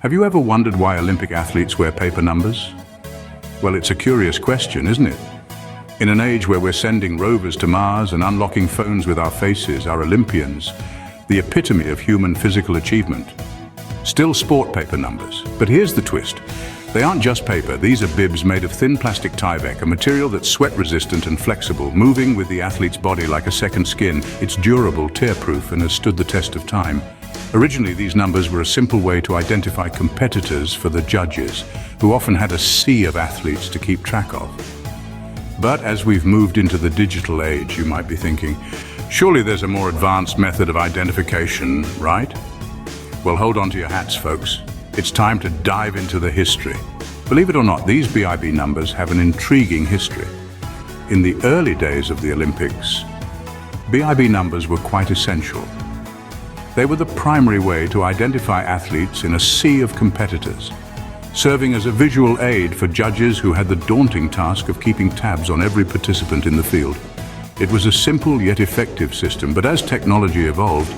Have you ever wondered why Olympic athletes wear paper numbers? Well, it's a curious question, isn't it? In an age where we're sending rovers to Mars and unlocking phones with our faces, our Olympians, the epitome of human physical achievement, still sport paper numbers. But here's the twist. They aren't just paper. These are bibs made of thin plastic Tyvek, a material that's sweat-resistant and flexible, moving with the athlete's body like a second skin. It's durable, tear-proof, and has stood the test of time. Originally, these numbers were a simple way to identify competitors for the judges, who often had a sea of athletes to keep track of. But as we've moved into the digital age, you might be thinking, surely there's a more advanced method of identification, right? Well, hold on to your hats, folks. It's time to dive into the history. Believe it or not, these BIB numbers have an intriguing history. In the early days of the Olympics, BIB numbers were quite essential. They were the primary way to identify athletes in a sea of competitors, serving as a visual aid for judges who had the daunting task of keeping tabs on every participant in the field. It was a simple yet effective system, but as technology evolved,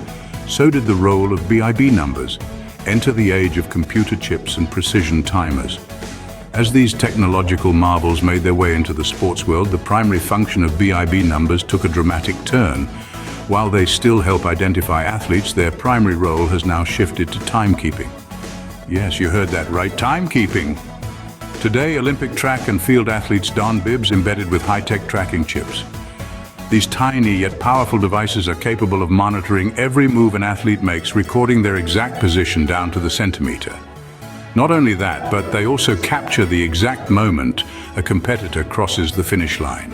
so did the role of BIB numbers. Enter the age of computer chips and precision timers. As these technological marvels made their way into the sports world, the primary function of BIB numbers took a dramatic turn. While they still help identify athletes, their primary role has now shifted to timekeeping. Yes, you heard that right, timekeeping. Today, Olympic track and field athletes don bibs embedded with high-tech tracking chips. These tiny yet powerful devices are capable of monitoring every move an athlete makes, recording their exact position down to the centimeter. Not only that, but they also capture the exact moment a competitor crosses the finish line.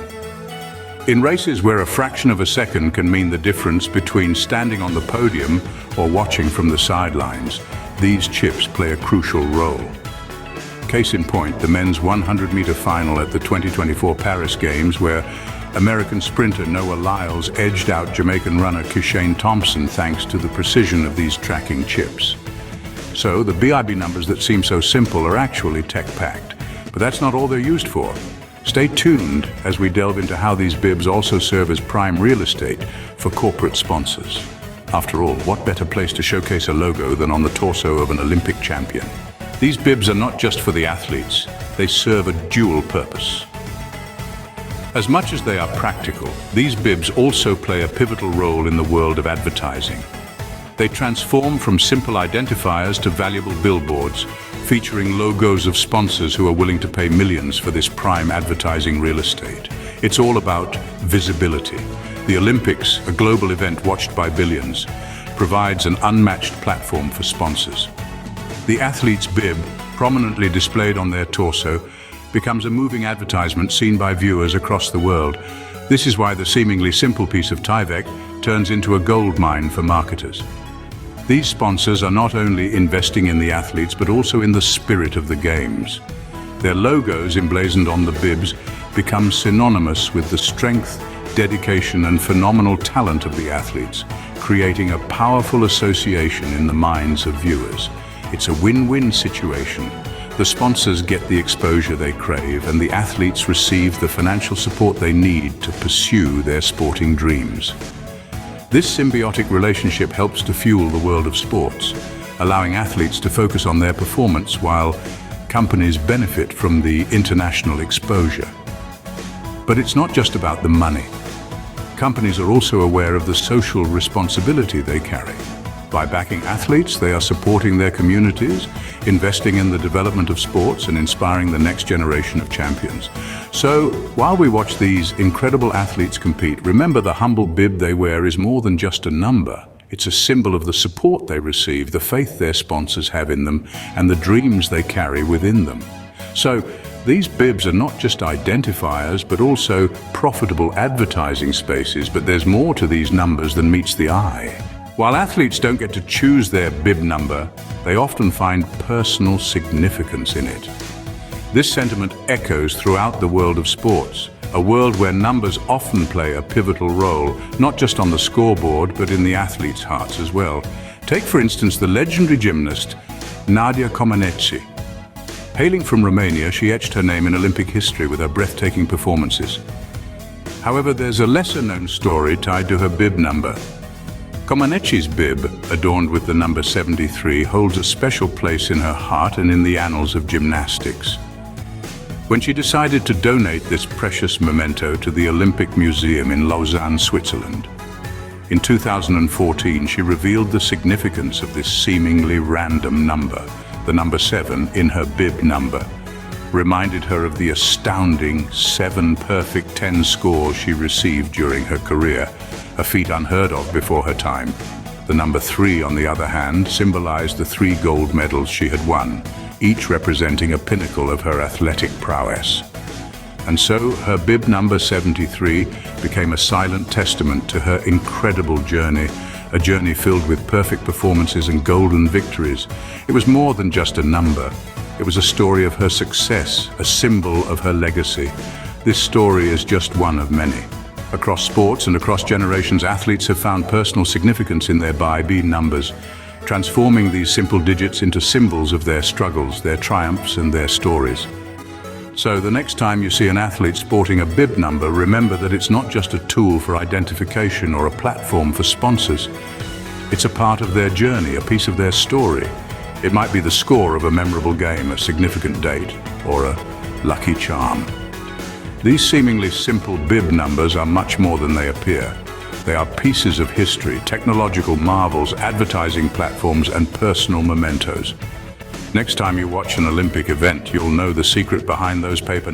In races where a fraction of a second can mean the difference between standing on the podium or watching from the sidelines, these chips play a crucial role. Case in point, the men's 100-meter final at the 2024 Paris Games, where American sprinter Noah Lyles edged out Jamaican runner Kishane Thompson thanks to the precision of these tracking chips. So the BIB numbers that seem so simple are actually tech-packed, but that's not all they're used for. Stay tuned as we delve into how these bibs also serve as prime real estate for corporate sponsors. After all, what better place to showcase a logo than on the torso of an Olympic champion? These bibs are not just for the athletes, they serve a dual purpose. As much as they are practical, these bibs also play a pivotal role in the world of advertising. They transform from simple identifiers to valuable billboards, featuring logos of sponsors who are willing to pay millions for this prime advertising real estate. It's all about visibility. The Olympics, a global event watched by billions, provides an unmatched platform for sponsors. The athlete's bib, prominently displayed on their torso, becomes a moving advertisement seen by viewers across the world. This is why the seemingly simple piece of Tyvek turns into a goldmine for marketers. These sponsors are not only investing in the athletes, but also in the spirit of the games. Their logos emblazoned on the bibs become synonymous with the strength, dedication, and phenomenal talent of the athletes, creating a powerful association in the minds of viewers. It's a win-win situation. The sponsors get the exposure they crave, and the athletes receive the financial support they need to pursue their sporting dreams. This symbiotic relationship helps to fuel the world of sports, allowing athletes to focus on their performance while companies benefit from the international exposure. But it's not just about the money. Companies are also aware of the social responsibility they carry. By backing athletes, they are supporting their communities, investing in the development of sports, and inspiring the next generation of champions. So, while we watch these incredible athletes compete, remember the humble bib they wear is more than just a number. It's a symbol of the support they receive, the faith their sponsors have in them, and the dreams they carry within them. So, these bibs are not just identifiers, but also profitable advertising spaces, but there's more to these numbers than meets the eye. While athletes don't get to choose their bib number, they often find personal significance in it. This sentiment echoes throughout the world of sports, a world where numbers often play a pivotal role, not just on the scoreboard, but in the athletes' hearts as well. Take, for instance, the legendary gymnast Nadia Comaneci. Hailing from Romania, she etched her name in Olympic history with her breathtaking performances. However, there's a lesser-known story tied to her bib number. Comaneci's bib, adorned with the number 73, holds a special place in her heart and in the annals of gymnastics. When she decided to donate this precious memento to the Olympic Museum in Lausanne, Switzerland, in 2014 she revealed the significance of this seemingly random number. The number 7 in her bib number reminded her of the astounding 7 perfect 10 scores she received during her career, a feat unheard of before her time. The number 3, on the other hand, symbolized the 3 gold medals she had won, each representing a pinnacle of her athletic prowess. And so her bib number 73 became a silent testament to her incredible journey, a journey filled with perfect performances and golden victories. It was more than just a number. It was a story of her success, a symbol of her legacy. This story is just one of many. Across sports and across generations, athletes have found personal significance in their bib numbers, transforming these simple digits into symbols of their struggles, their triumphs, and their stories. So the next time you see an athlete sporting a bib number, remember that it's not just a tool for identification or a platform for sponsors. It's a part of their journey, a piece of their story. It might be the score of a memorable game, a significant date, or a lucky charm. These seemingly simple bib numbers are much more than they appear. They are pieces of history, technological marvels, advertising platforms, and personal mementos. Next time you watch an Olympic event, you'll know the secret behind those paper